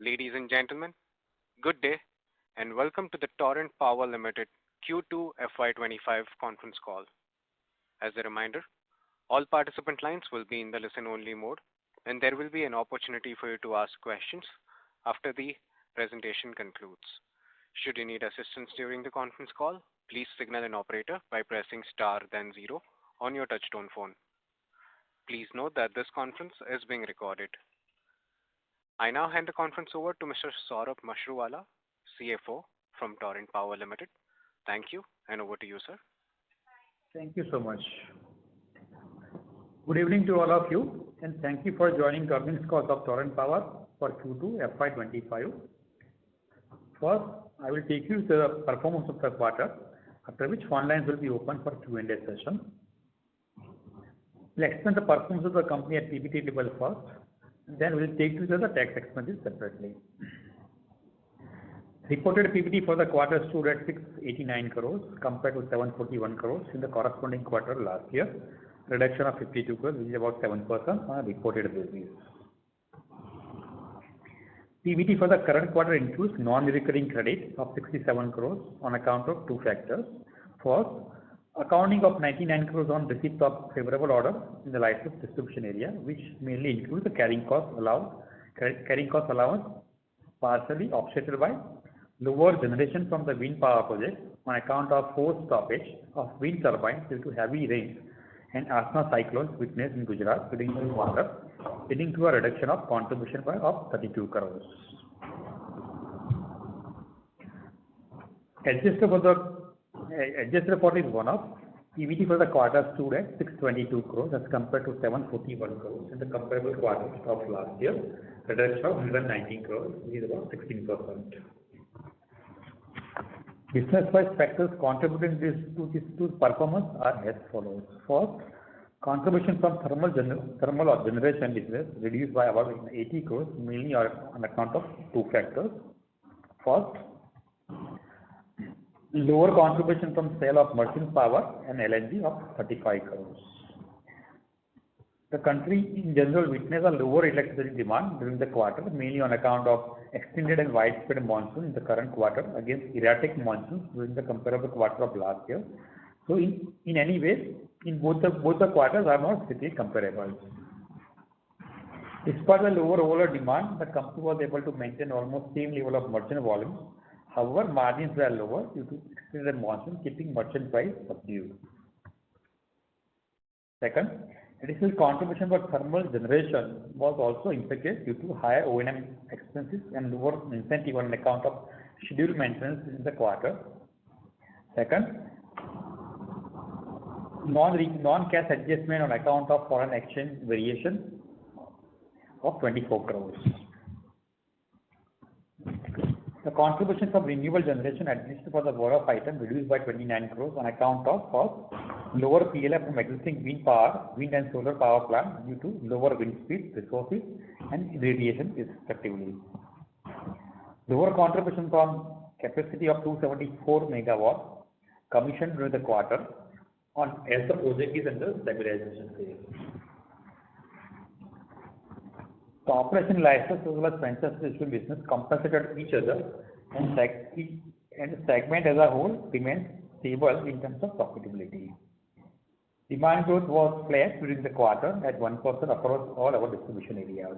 Ladies and gentlemen, good day and welcome to the Torrent Power Limited Q2 FY25 conference call. As a reminder, all participant lines will be in the listen-only mode, and there will be an opportunity for you to ask questions after the presentation concludes. Should you need assistance during the conference call, please signal an operator by pressing star then zero on your touchtone phone. Please note that this conference is being recorded. I now hand the conference over to Mr. Saurabh Mashruwala, CFO from Torrent Power Limited. Thank you, and over to you, sir. Thank you so much. Good evening to all of you, and thank you for joining the earnings call of Torrent Power for Q2 FY25. First, I will take you to the performance of the quarter, after which phone lines will be open for Q&A session. We'll explain the performance of the company at PBT level first. Then we'll take you to the tax expenses separately. Reported PBT for the quarter stood at 689 crores compared to 741 crores in the corresponding quarter last year, reduction of 52 crores, which is about 7% on a reported basis. PBT for the current quarter includes non-recurring credit of 67 crores on account of two factors. First, accounting of 99 crores on receipt of favorable order in the license distribution area, which mainly includes the carrying cost allowance, partially offset by lower generation from the wind power project on account of forced stoppage of wind turbines due to heavy rains and asthma cyclones witnessed in Gujarat during the quarter, leading to a reduction of contribution of 32 crores. Adjusted for this one-off, PBT for the quarter stood at 622 crores as compared to 741 crores in the comparable quarter of last year, reduction of 119 crores, which is about 16%. Business-wise factors contributing to this performance are as follows. First, contribution from thermal or generation business reduced by about 80 crores, mainly on account of two factors. First, lower contribution from sale of merchant power and LNG of 35 crores. The country in general witnessed a lower electricity demand during the quarter, mainly on account of extended and widespread monsoon in the current quarter against erratic monsoons during the comparable quarter of last year. So in any way, in both the quarters are not strictly comparable. Despite the lower overall demand, the company was able to maintain almost same level of merchant volumes. However, margins were lower due to extended monsoon, keeping merchant price subdued. Second, additional contribution for thermal generation was also impacted due to higher O&M expenses and lower incentive on account of scheduled maintenance in the quarter. Second, non-cash adjustment on account of foreign exchange variation of 24 crores. The contribution from renewable generation adjusted for the one-off item reduced by 29 crores on account of first, lower PLF from existing wind and solar power plant due to lower wind speed, resources and radiation respectively. Lower contribution from capacity of 274 megawatts commissioned during the quarter as the project is under stabilization phase. The operation license as well as franchise business compensated each other and segment as a whole remained stable in terms of profitability. Demand growth was flat during the quarter at 1% across all our distribution areas.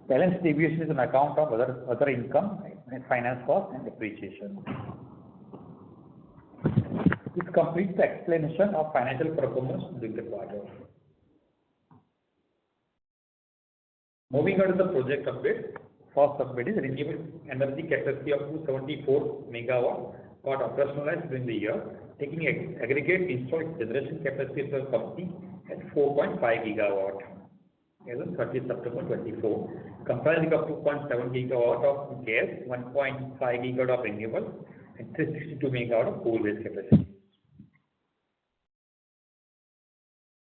Balance deviation is on account of other income and finance cost and depreciation. This completes the explanation of financial performance during the quarter. Moving on to the project update. First update is renewable energy capacity of 274 megawatt got operationalized during the year, taking aggregate installed generation capacity of the company at 4.5 gigawatt as of 30 September 24, comprising of 2.7 gigawatt of gas, 1.5 gigawatt of renewable, and 362 megawatt of coal-based capacity.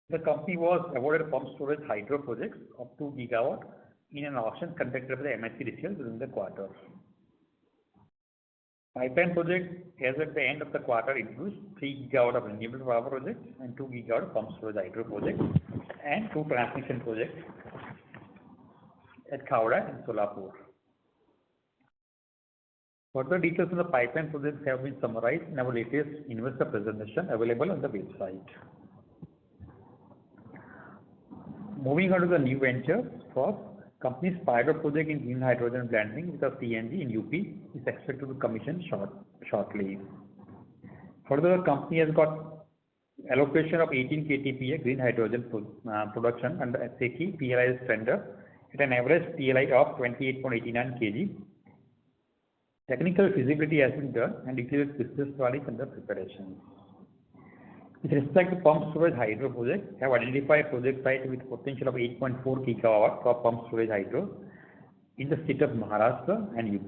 The company was awarded pumped storage hydro projects of 2 gigawatt in an auction conducted by the MSEDCL during the quarter. Pipeline project as at the end of the quarter includes 3 gigawatt of renewable power projects and 2 gigawatt pumped storage hydro projects and 2 transmission projects. at Khavda and Solapur. Further details on the pipeline projects have been summarized in our latest investor presentation available on the website. Moving on to the new ventures, first, company's pilot project in green hydrogen blending with a CNG in UP is expected to commission shortly. Further, the company has got allocation of 18 KTPA green hydrogen production under SAK PLI tender at an average PLI of 28.89 kg. Technical feasibility has been done and declared business studies under preparation. With respect to pump storage hydro project, have identified project site with potential of 8.4 gigawatt for pump storage hydro in the state of Maharashtra and UP.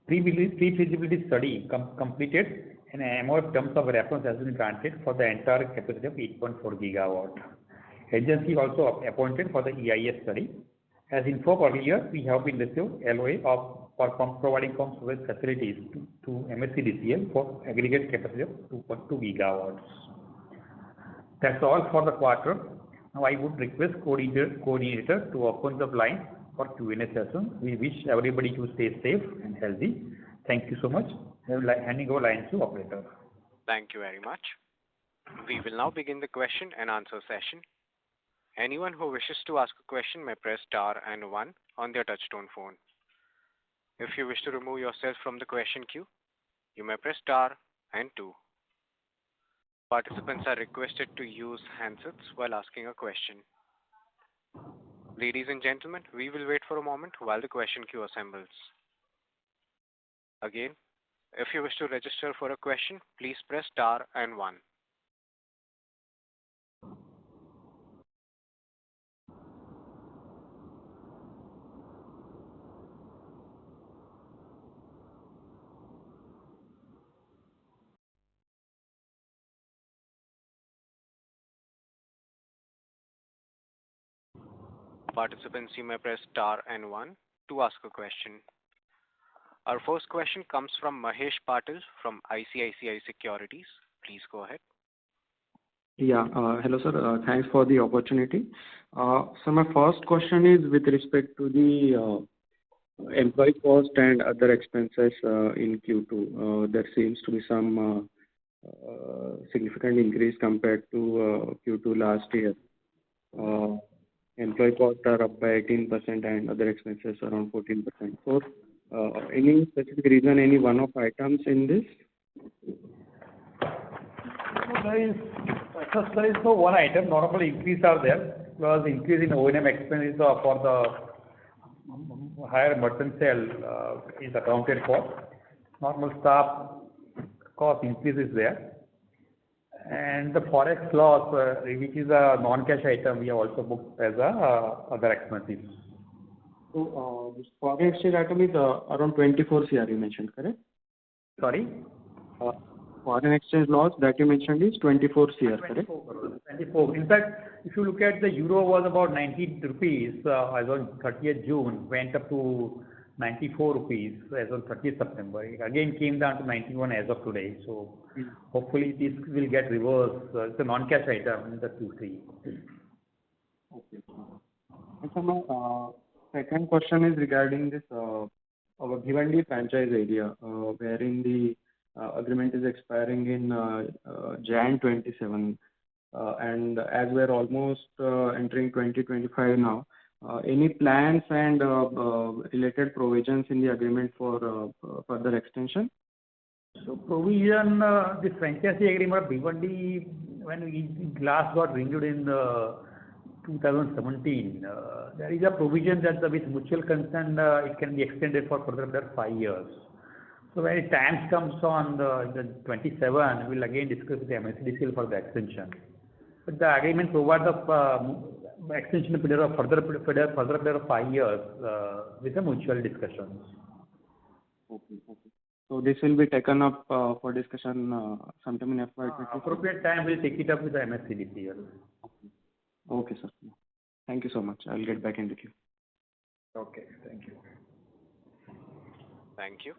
Pre-feasibility study completed and MOF terms of reference has been granted for the entire capacity of 8.4 gigawatt. Agency also appointed for the EIS study. As informed earlier, we have been received LOA for providing pump storage facilities to MSCDCL for aggregate capacity of 2.2 gigawatts. That's all for the quarter. Now I would request coordinator to open the line for Q&A session. We wish everybody to stay safe and healthy. Thank you so much. Handing over line to operator. Thank you very much. We will now begin the question and answer session. Anyone who wishes to ask a question may press star and 1 on their touchtone phone. If you wish to remove yourself from the question queue, you may press star and 2. Participants are requested to use handsets while asking a question. Ladies and gentlemen, we will wait for a moment while the question queue assembles. Again, if you wish to register for a question, please press star and 1. Participants, you may press star and 1 to ask a question. Our first question comes from Mahesh Patil from ICICI Securities. Please go ahead. Yeah, hello sir. Thanks for the opportunity. So my first question is with respect to the employee cost and other expenses in Q2. There seems to be some significant increase compared to Q2 last year. Employee costs are up by 18% and other expenses around 14%. So, any specific reason, any one-off items in this? There is no one item. Normal increase are there because increase in O&M expenses for the higher merchant sale is accounted for. Normal staff cost increase is there. And the forex loss, which is a non-cash item, we have also booked as other expenses. So, this foreign exchange item is around 24 CR you mentioned, correct? Sorry? Foreign exchange loss that you mentioned is 24 CR, correct? 24. In fact, if you look at the euro was about 90 rupees as on 30th June, went up to 94 rupees as on 30th September. It again came down to 91 as of today. So hopefully this will get reversed. It's a non-cash item in the Q3. Okay. And so my second question is regarding this our Bhiwandi franchise area, wherein the agreement is expiring in Jan 27, and as we're almost entering 2025 now, any plans and related provisions in the agreement for further extension? So provision, the franchise agreement of Bhiwandi, when we last got renewed in 2017, there is a provision that with mutual consent it can be extended for further 5 years. So when the time comes on the 27, we will again discuss with the MSCDCL for the extension. But the agreement provides the extension period of further period of 5 years with the mutual discussions. Okay. So this will be taken up for discussion sometime in FY2024? Appropriate time we'll take it up with the MSCDCL. Okay, sir. Thank you so much. I'll get back in the queue. Okay, thank you. Thank you.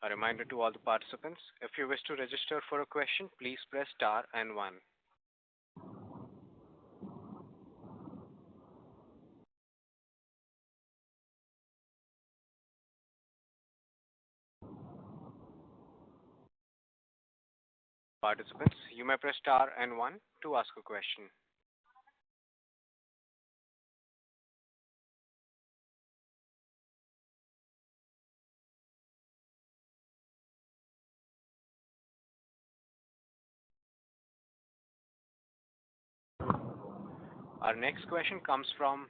A reminder to all the participants, if you wish to register for a question, please press star and 1. Participants, you may press star and one to ask a question. Our next question comes from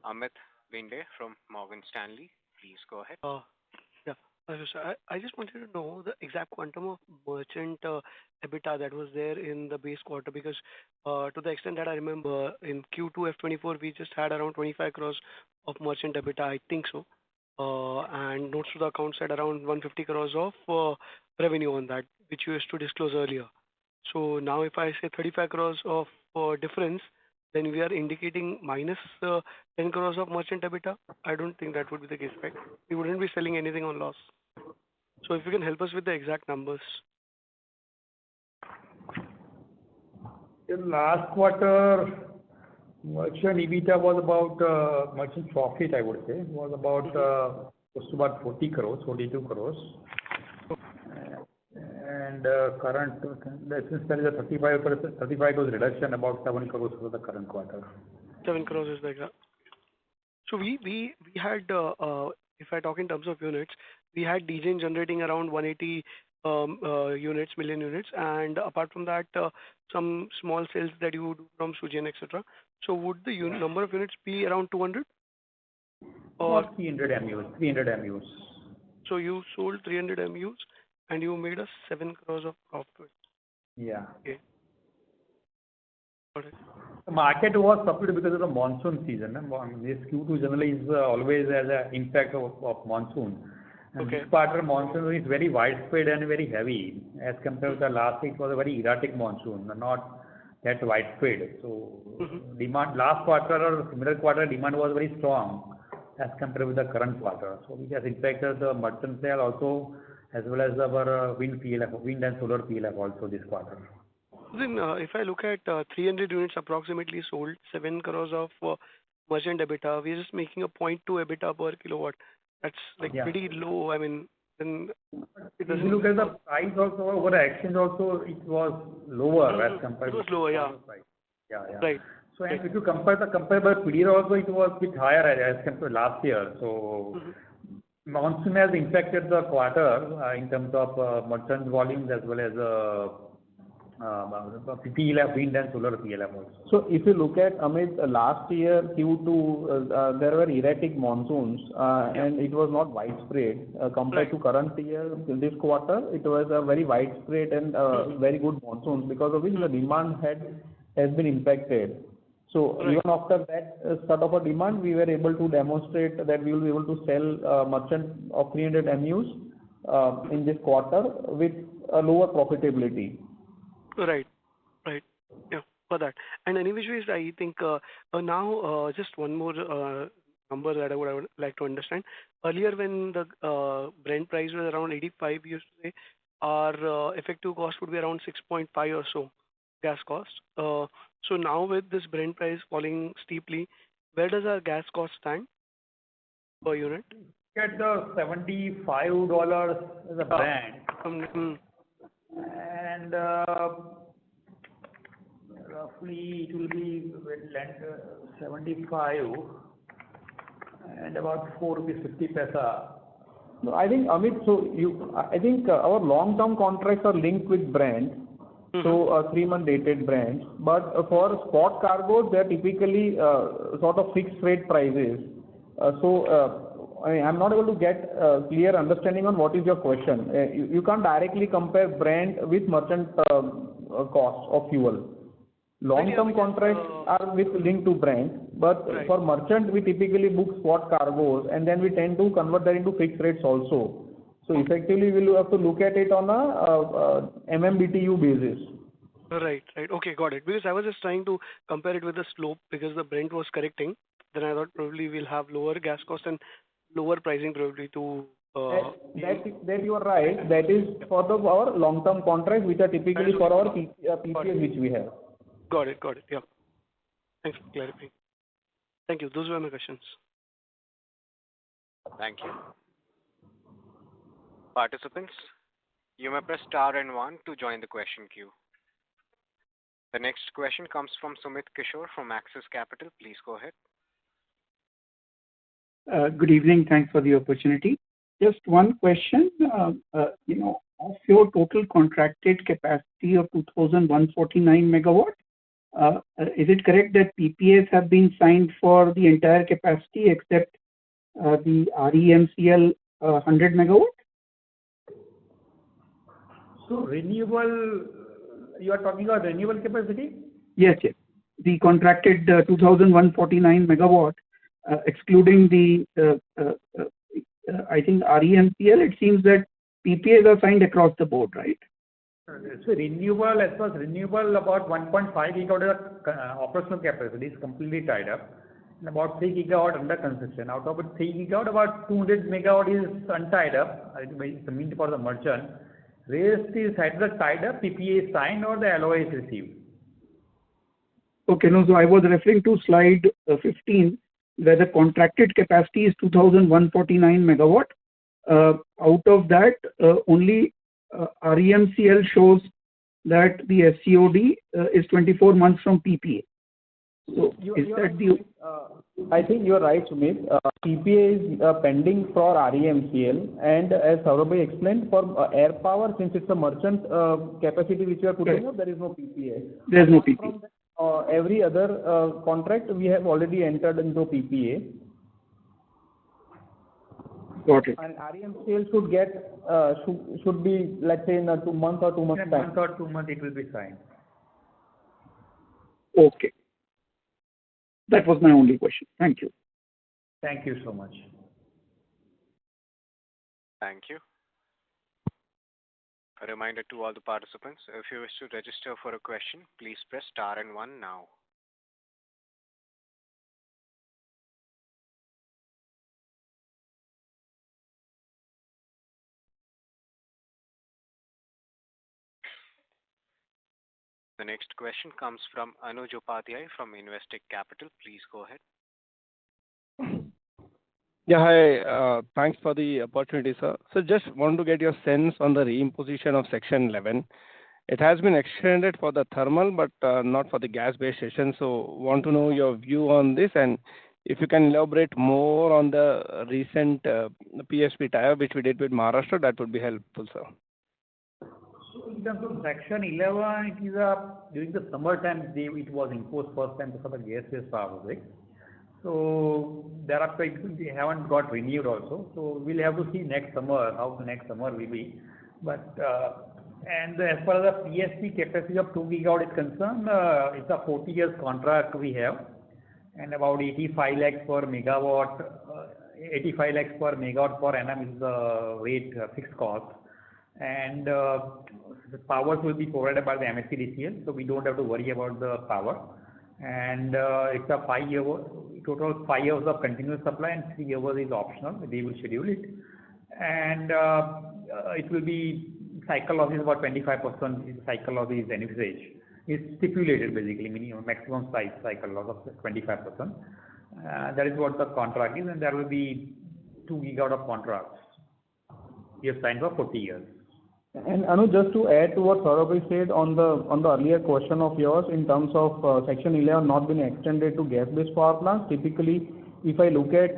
Amit Binde from Morgan Stanley. Please go ahead. Yeah. I just wanted to know the exact quantum of merchant EBITDA that was there in the base quarter, because to the extent that I remember, in Q2 F24, we just had around 25 crores of merchant EBITDA, I think so. And notes to the account said around 150 crores of revenue on that, which you used to disclose earlier. So now if I say 35 crores of difference, then we are indicating minus 10 crores of merchant EBITDA. I don't think that would be the case, right? We wouldn't be selling anything on loss. So if you can help us with the exact numbers. In last quarter, merchant EBITDA was about, merchant profit, I would say, was about close to about 40 crores, 42 crores. And current, since there is a 35 crores reduction, about 7 crores for the current quarter. 7 crores is the exact. So we had, if I talk in terms of units, we had DGen generating around 180 million units, and apart from that, some small sales that you do from Sugen, etc. So would the number of units be around 200? Or 300 MUs, 300 MUs. So you sold 300 MUs and you made us 7 crores of profit. Yeah. Okay. Got it. The market was subdued because of the monsoon season. This Q2 generally is always has an impact of monsoon. And Okay. this quarter monsoon is very widespread and very heavy as compared to the last week. It was a very erratic monsoon, not that widespread. So demand last quarter or similar quarter demand was very strong as compared with the current quarter. So which has impacted the merchant sale also, as well as our wind and solar PLF also this quarter. Then if I look at 300 units approximately sold, 7 crores of merchant EBITDA, we're just making a 0.2 EBITDA per kilowatt. That's like pretty low. I mean, then if you look at the price also over the exchange also, it was lower as compared. It was lower, yeah. Price. Yeah. Right. So and if you compare the comparable period also, it was a bit higher as compared to last year. So monsoon has impacted the quarter in terms of merchant volumes as well as PLF, wind and solar PLF also. So if you look at Amit, last year Q2, there were erratic monsoons and it was not widespread compared to current year. This quarter, it was a very widespread and very good monsoons, because of which the demand has been impacted. So even after that sort of a demand, we were able to demonstrate that we will be able to sell merchant of 300 MUs in this quarter with a lower profitability. Right. Yeah, for that. And anyways, I think now just one more number that I would like to understand. Earlier, when the Brent price was around 85, we used to say our effective cost would be around 6.5 or so, gas cost. So now with this Brent price falling steeply, where does our gas cost stand per unit? Get the $75 as a Brent. And roughly it will be 75 and about 4 rupees 50 paisa. No, I think Amit, so I think our long-term contracts are linked with Brent, so 3-month dated Brent. But for spot cargoes, they are typically sort of fixed rate prices. I'm not able to get a clear understanding on what is your question. You can't directly compare Brent with merchant cost of fuel. Long-term contracts are linked to Brent, but for merchant we typically book spot cargoes and then we tend to convert that into fixed rates also. So effectively we'll have to look at it on a MMBTU basis. Right. Okay, got it. Because I was just trying to compare it with the slope, because the Brent was correcting. Then I thought probably we'll have lower gas cost and lower pricing probably to. That you are right. That is for our long-term contracts, which are typically for our PPAs which we have. Got it. Yeah. Thanks for clarifying. Thank you. Those were my questions. Thank you. Participants, You may press star and one to join the question queue. The next question comes from Sumit Kishore from Axis Capital. Please go ahead. Good evening. Thanks for the opportunity. Just one question. Of your total contracted capacity of 2,149 megawatt, is it correct that PPAs have been signed for the entire capacity except the REMCL 100 megawatt? So renewable, you are talking about renewable capacity? Yes, yes. The contracted 2,149 megawatt, excluding the, I think REMCL, it seems that PPAs are signed across the board, right? So renewable, as far as renewable, about 1.5 gigawatt operational capacity is completely tied up, and about 3 gigawatt under construction. Out of it, 3 gigawatt, about 200 megawatt is untied up. It's meant for the merchant. Rest is either tied up, PPA is signed, or the LOA is received. Okay, no, so I was referring to slide 15, where the contracted capacity is 2,149 megawatt. Out of that, only REMCL shows that the SCOD is 24 months from PPA. So I think you are right, Sumit. PPA is pending for REMCL, and as Saurabh explained, for air power, since it's a merchant capacity which we are putting up, there is no PPA. There is no PPA. Every other contract we have already entered into PPA. Got it. And REMCL should get should be, let's say, in a 2 month or 2 months In a time. month or 2 months it will be signed. Okay. That was my only question. Thank you. Thank you so much. Thank you. A reminder to all the participants, if you wish to register for a question, please press star and one now. The next question comes from Anuj Upadhyay from Investec Capital. Please go ahead. Yeah, hi. Thanks for the opportunity, sir. So just want to get your sense on the reimposition of Section 11. It has been extended for the thermal, but not for the gas-based station. So want to know your view on this, and if you can elaborate more on the recent PSP tie-up which we did with Maharashtra, that would be helpful, sir. So in terms of Section 11, it is during the summertime it was imposed first time for the gas-based power project. So thereafter they haven't got renewed also. So we'll have to see next summer how the next summer will be. But and as far as the PSP capacity of 2 gigawatt is concerned, it's a 40 years contract we have, and about 85 lakhs per megawatt, 85 lakhs per megawatt per annum is the rate fixed cost. And the power will be provided by the MSCDCL, so we don't have to worry about the power. And it's a 5 year, total 5 years of continuous supply, and 3 years is optional. They will schedule it. And it will be cycle loss is about 25% cycle loss is envisaged. It's stipulated basically, meaning maximum size cycle loss of 25%. That is what the contract is, and there will be 2 gigawatt of contracts. We have signed for 40 years. And Anu, just to add to what Saurabh said on the earlier question of yours in terms of Section 11 not being extended to gas-based power plants, typically if I look at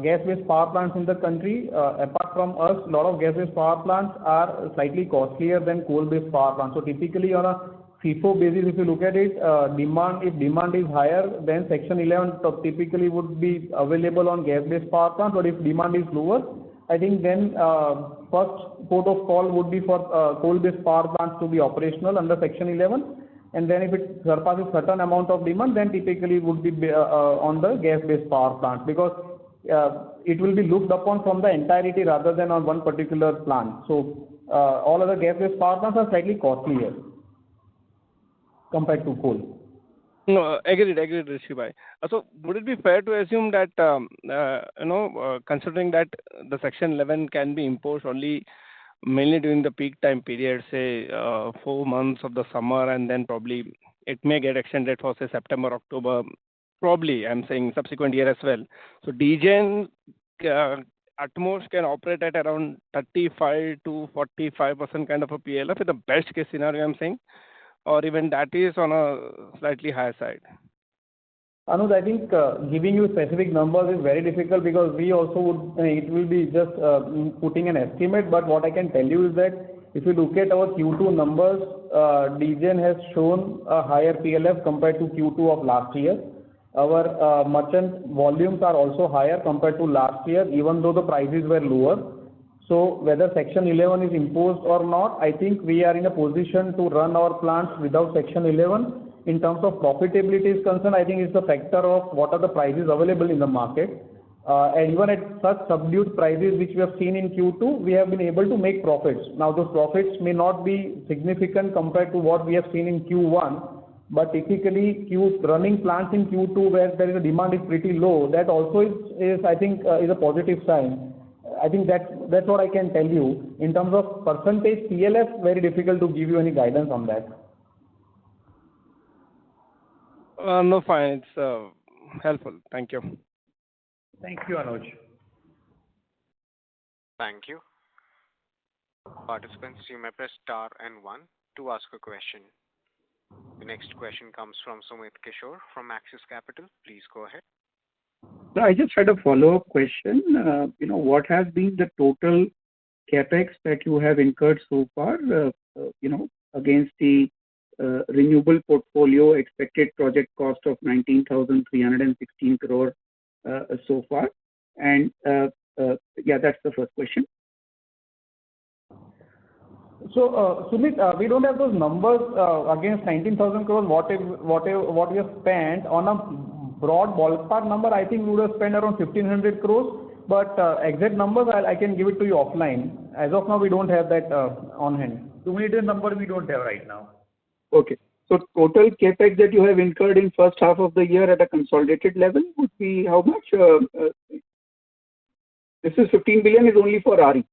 gas-based power plants in the country, apart from us, a lot of gas-based power plants are slightly costlier than coal-based power plants. So typically on a FIFO basis, if you look at it, if demand is higher, then Section 11 typically would be available on gas-based power plants, but if demand is lower, I think then first port of call would be for coal-based power plants to be operational under Section 11, and then if it surpasses certain amount of demand, then typically would be on the gas-based power plant, because it will be looked upon from the entirety rather than on one particular plant. So all other gas-based power plants are slightly costlier compared to coal. No, agreed, Rishi bhai. So would it be fair to assume that, considering that the Section 11 can be imposed only mainly during the peak time period, say 4 months of the summer, and then probably it may get extended for, say, September, October, probably, I'm saying subsequent year as well. So DGen, at most can operate at around 35 to 45% kind of a PLF in the best case scenario, I'm saying, or even that is on a slightly higher side? Anuj, I think giving you specific numbers is very difficult because we also would, it will be just putting an estimate, but what I can tell you is that if you look at our Q2 numbers, DGen has shown a higher PLF compared to Q2 of last year. Our merchant volumes are also higher compared to last year, even though the prices were lower. So whether Section 11 is imposed or not, I think we are in a position to run our plants without Section 11. In terms of profitability is concerned, I think it's a factor of what are the prices available in the market. And even at such subdued prices which we have seen in Q2, we have been able to make profits. Now those profits may not be significant compared to what we have seen in Q1, but typically running plants in Q2 where there is a demand is pretty low, that also is I think is a positive sign. I think that's what I can tell you. In terms of percentage PLF, very difficult to give you any guidance on that. No, fine. It's helpful. Thank you. Thank you, Anuj. Thank you. Participants, you may press star and 1 to ask a question. The next question comes from Sumit Kishore from Axis Capital. Please go ahead. So I just had a follow-up question. What has been the total capex that you have incurred so far, against the renewable portfolio expected project cost of 19,316 crore so far? And yeah, that's the first question. So, Sumit, we don't have those numbers against 19,000 crores, what we have spent. On a broad ballpark number, I think we would have spent around 1,500 crores, but exact numbers, I can give it to you offline. As of now, we don't have that on hand. Cumulative number we don't have right now. Okay. So total capex that you have incurred in first half of the year at a consolidated level would be how much? This is 15 billion is only for RE.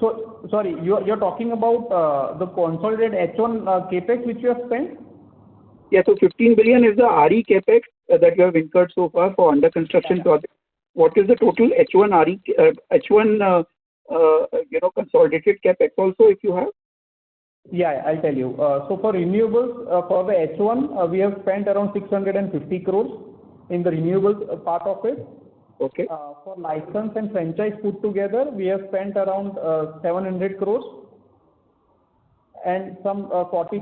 So, sorry, you're talking about the consolidated H1 capex which you have spent? Yeah, so 15 billion is the RE capex that you have incurred so far for under construction projects. What is the total H1 consolidated capex also, if you have? Yeah, I'll tell you. So for renewables, for the H1, we have spent around 650 crores in the renewables part of it. Okay. For license and franchise put together, we have spent around 700 crores and some 40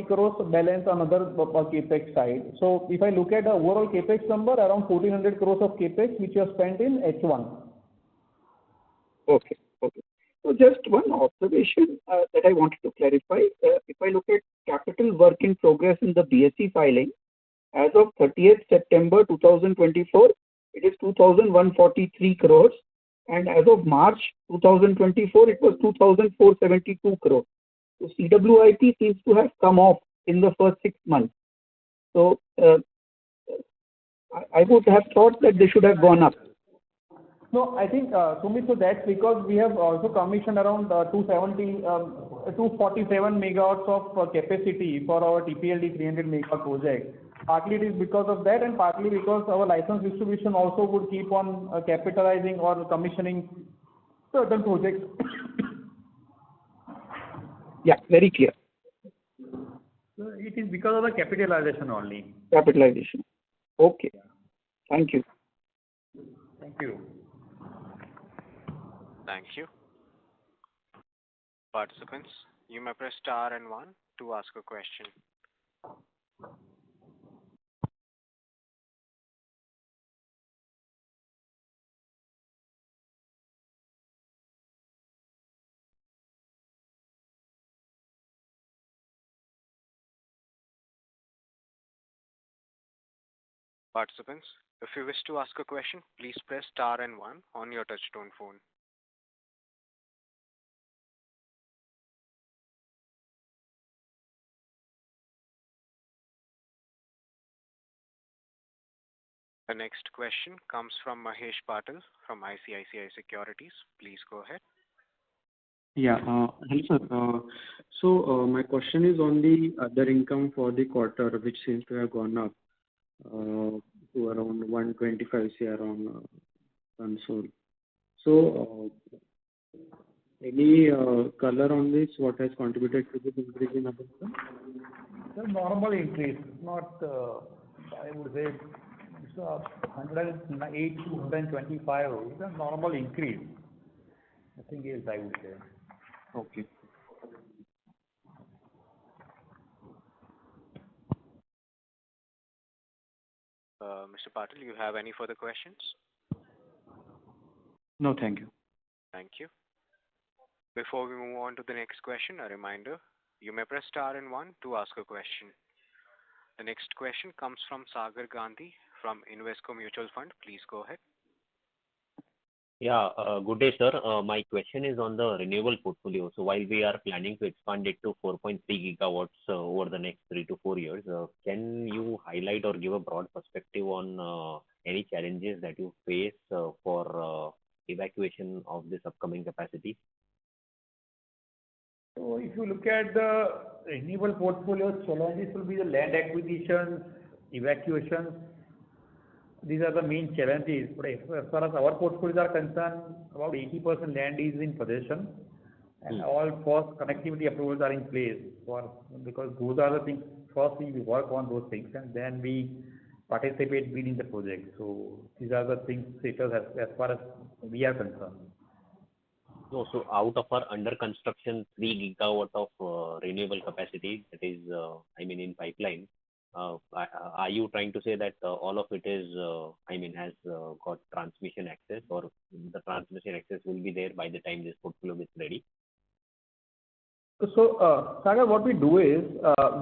crores balance on other capex side. So if I look at the overall capex number, around 1,400 crores of capex which you have spent in H1. Okay. So just one observation that I wanted to clarify. If I look at capital work in progress in the BSE filing, as of 30th September 2024, it is 2,143 crores, and as of March 2024, it was 2,472 crores. So CWIP seems to have come off in the first 6 months. So I would have thought that they should have gone up. No, I think, Sumit, so that's because we have also commissioned around 247 megawatts of capacity for our TPLD 300 megawatt project. Partly it is because of that, and partly because our license distribution also would keep on capitalizing or commissioning certain projects. Yeah, very clear. So it is because of the capitalization only. Capitalization. Okay. Thank you. Thank you. Thank you. Participants, you may press star and 1 to ask a question. Participants, if you wish to ask a question, please press star and 1 on your touchtone phone. The next question comes from Mahesh Patil from ICICI Securities. Please go ahead. Yeah, hello sir. So my question is on the other income for the quarter, which seems to have gone up to around 125 CR on console. So, any color on this? What has contributed to this increase in other income? It's a normal increase, not, I would say, it's 108 to 125. It's a normal increase. Nothing else, I would say. Okay. Mr. Patil, you have any further questions? No, thank you. Thank you. Before we move on to the next question, a reminder, you may press star and one to ask a question. The next question comes from Sagar Gandhi from Invesco Mutual Fund. Please go ahead. Yeah, good day, sir. My question is on the renewable portfolio. So while we are planning to expand it to 4.3 gigawatts over the next 3 to 4 years, can you highlight or give a broad perspective on any challenges that you face for evacuation of this upcoming capacity? So if you look at the renewable portfolio, challenges will be the land acquisition, evacuation. These are the main challenges. But as far as our portfolios are concerned, about 80% land is in possession, and all first connectivity approvals are in place because those are the things. First, we work on those things, and then we participate in the project. So these are the things status as far as we are concerned. So out of our under construction 3 gigawatt of renewable capacity that is, in pipeline, are you trying to say that all of it is, has got transmission access, or the transmission access will be there by the time this portfolio is ready? So, Sagar, what we do is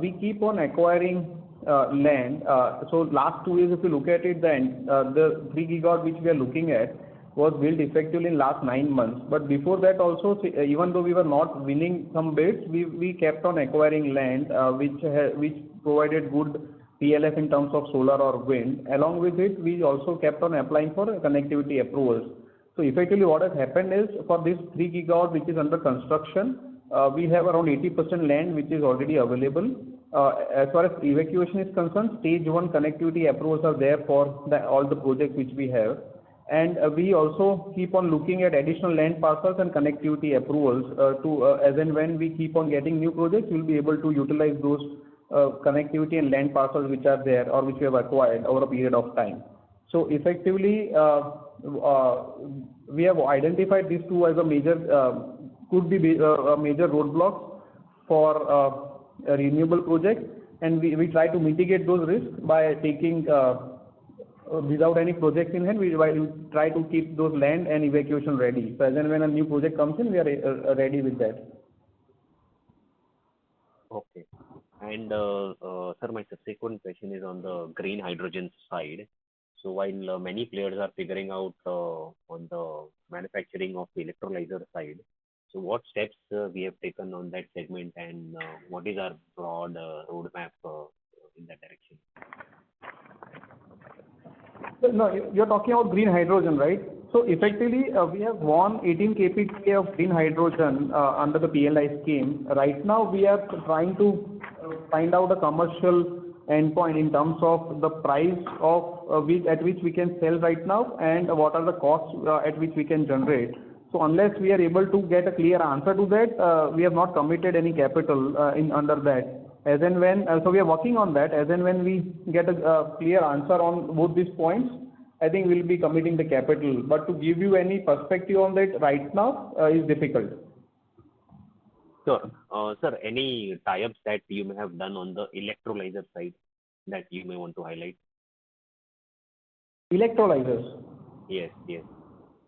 we keep on acquiring land. So last 2 years, if you look at it, then the 3 gigawatt which we are looking at was built effectively in last 9 months. But before that also, even though we were not winning some bids, we kept on acquiring land which provided good PLF in terms of solar or wind. Along with it, we also kept on applying for connectivity approvals. So effectively what has happened is for this 3 gigawatt which is under construction, we have around 80% land which is already available. As far as evacuation is concerned, stage 1 connectivity approvals are there for all the projects which we have. And we also keep on looking at additional land parcels and connectivity approvals as and when we keep on getting new projects, we'll be able to utilize those connectivity and land parcels which are there or which we have acquired over a period of time. So effectively, we have identified these two as a major, could be a major roadblock for a renewable project, and we try to mitigate those risks by taking without any projects in hand, we try to keep those land and evacuation ready. So as and when a new project comes in, we are ready with that. Okay. And sir, my subsequent question is on the green hydrogen side. So while many players are figuring out on the manufacturing of the electrolyzer side, so what steps we have taken on that segment, and what is our broad roadmap in that direction? No, you're talking about green hydrogen, right? So effectively, we have won 18 KPK of green hydrogen under the PLI scheme. Right now, we are trying to find out a commercial endpoint in terms of the price of at which we can sell right now and what are the costs at which we can generate. So unless we are able to get a clear answer to that, we have not committed any capital under that. As and when, so we are working on that. As and when we get a clear answer on both these points, I think we'll be committing the capital. But to give you any perspective on that right now is difficult. Sure. Sir, any tie-ups that you may have done on the electrolyzer side that you may want to highlight? Electrolyzers? Yes.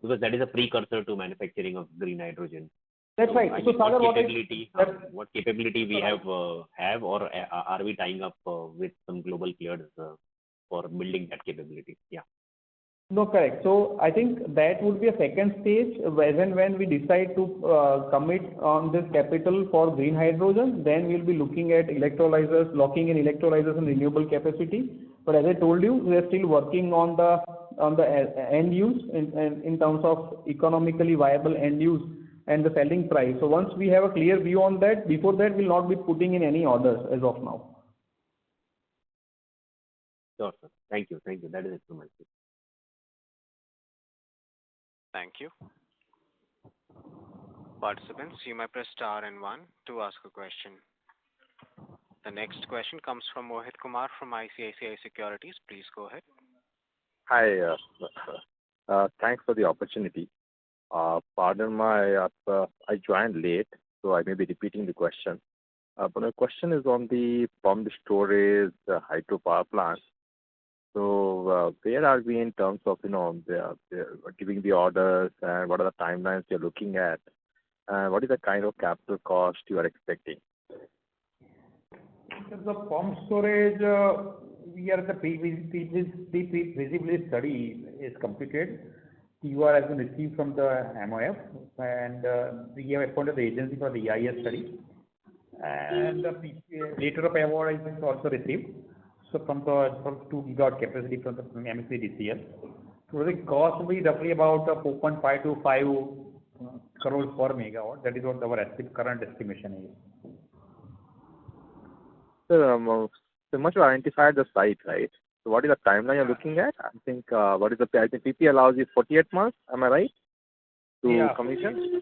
Because that is a precursor to manufacturing of green hydrogen. That's right. So, Sagar, what capability we have or are we tying up with some global players for building that capability? Yeah. No, correct. So I think that would be a second stage, as and when we decide to commit on this capital for green hydrogen, then we'll be looking at electrolyzers, locking in electrolyzers and renewable capacity. But as I told you, we are still working on the end use in terms of economically viable end use and the selling price. So once we have a clear view on that, before that we'll not be putting in any orders as of now. Sure, sir. Thank you. That is it from my side. Thank you. Participants, you may press star and one to ask a question. The next question comes from Mohit Kumar from ICICI Securities. Please go ahead. Hi. Thanks for the opportunity. Pardon I joined late, so I may be repeating the question. But my question is on the pumped storage hydropower plant. So where are we in terms of giving the orders, and what are the timelines you're looking at, and what is the kind of capital cost you are expecting? In terms of pump storage, we are at the pre-feasibility study is completed. TUR has been received from the MOF, and we have appointed the agency for the EIS study. And the letter of award is also received. So from 2 gigawatt capacity from the MSCDCL. So the cost will be roughly about 4.5 to 5 crores per megawatt. That is what our current estimation is. So much to identify the site, right? So what is the timeline you're looking at? I think what is the PP allows you 48 months, am I right? To commission?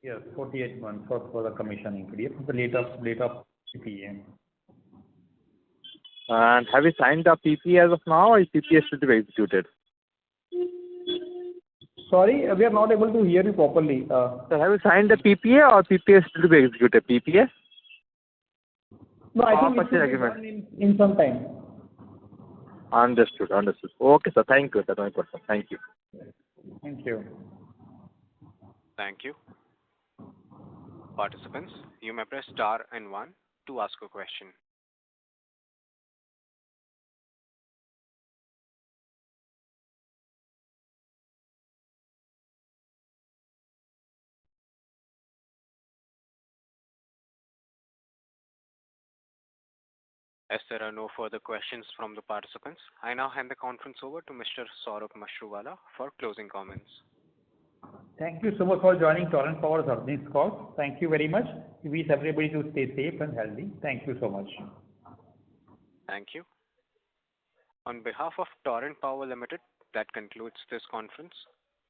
Yes, 48 months for the commissioning period, the late of PPA. And have you signed the PPA as of now, or is PPA still to be executed? Sorry, we are not able to hear you properly. So have you signed the PPA, or PPA is still to be executed? PPA? No, I think it will be done in some time. Understood. Okay, sir. Thank you. That's my question. Thank you. Thank you. Thank you. Participants, you may press star and one to ask a question. As there are no further questions from the participants, I now hand the conference over to Mr. Saurabh Mashruwala for closing comments. Thank you so much for joining Torrent Power's earnings call. Thank you very much. We wish everybody to stay safe and healthy. Thank you so much. Thank you. On behalf of Torrent Power Limited, that concludes this conference.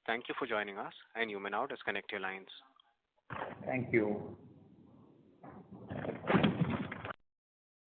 Thank you for joining us, and you may now disconnect your lines. Thank you.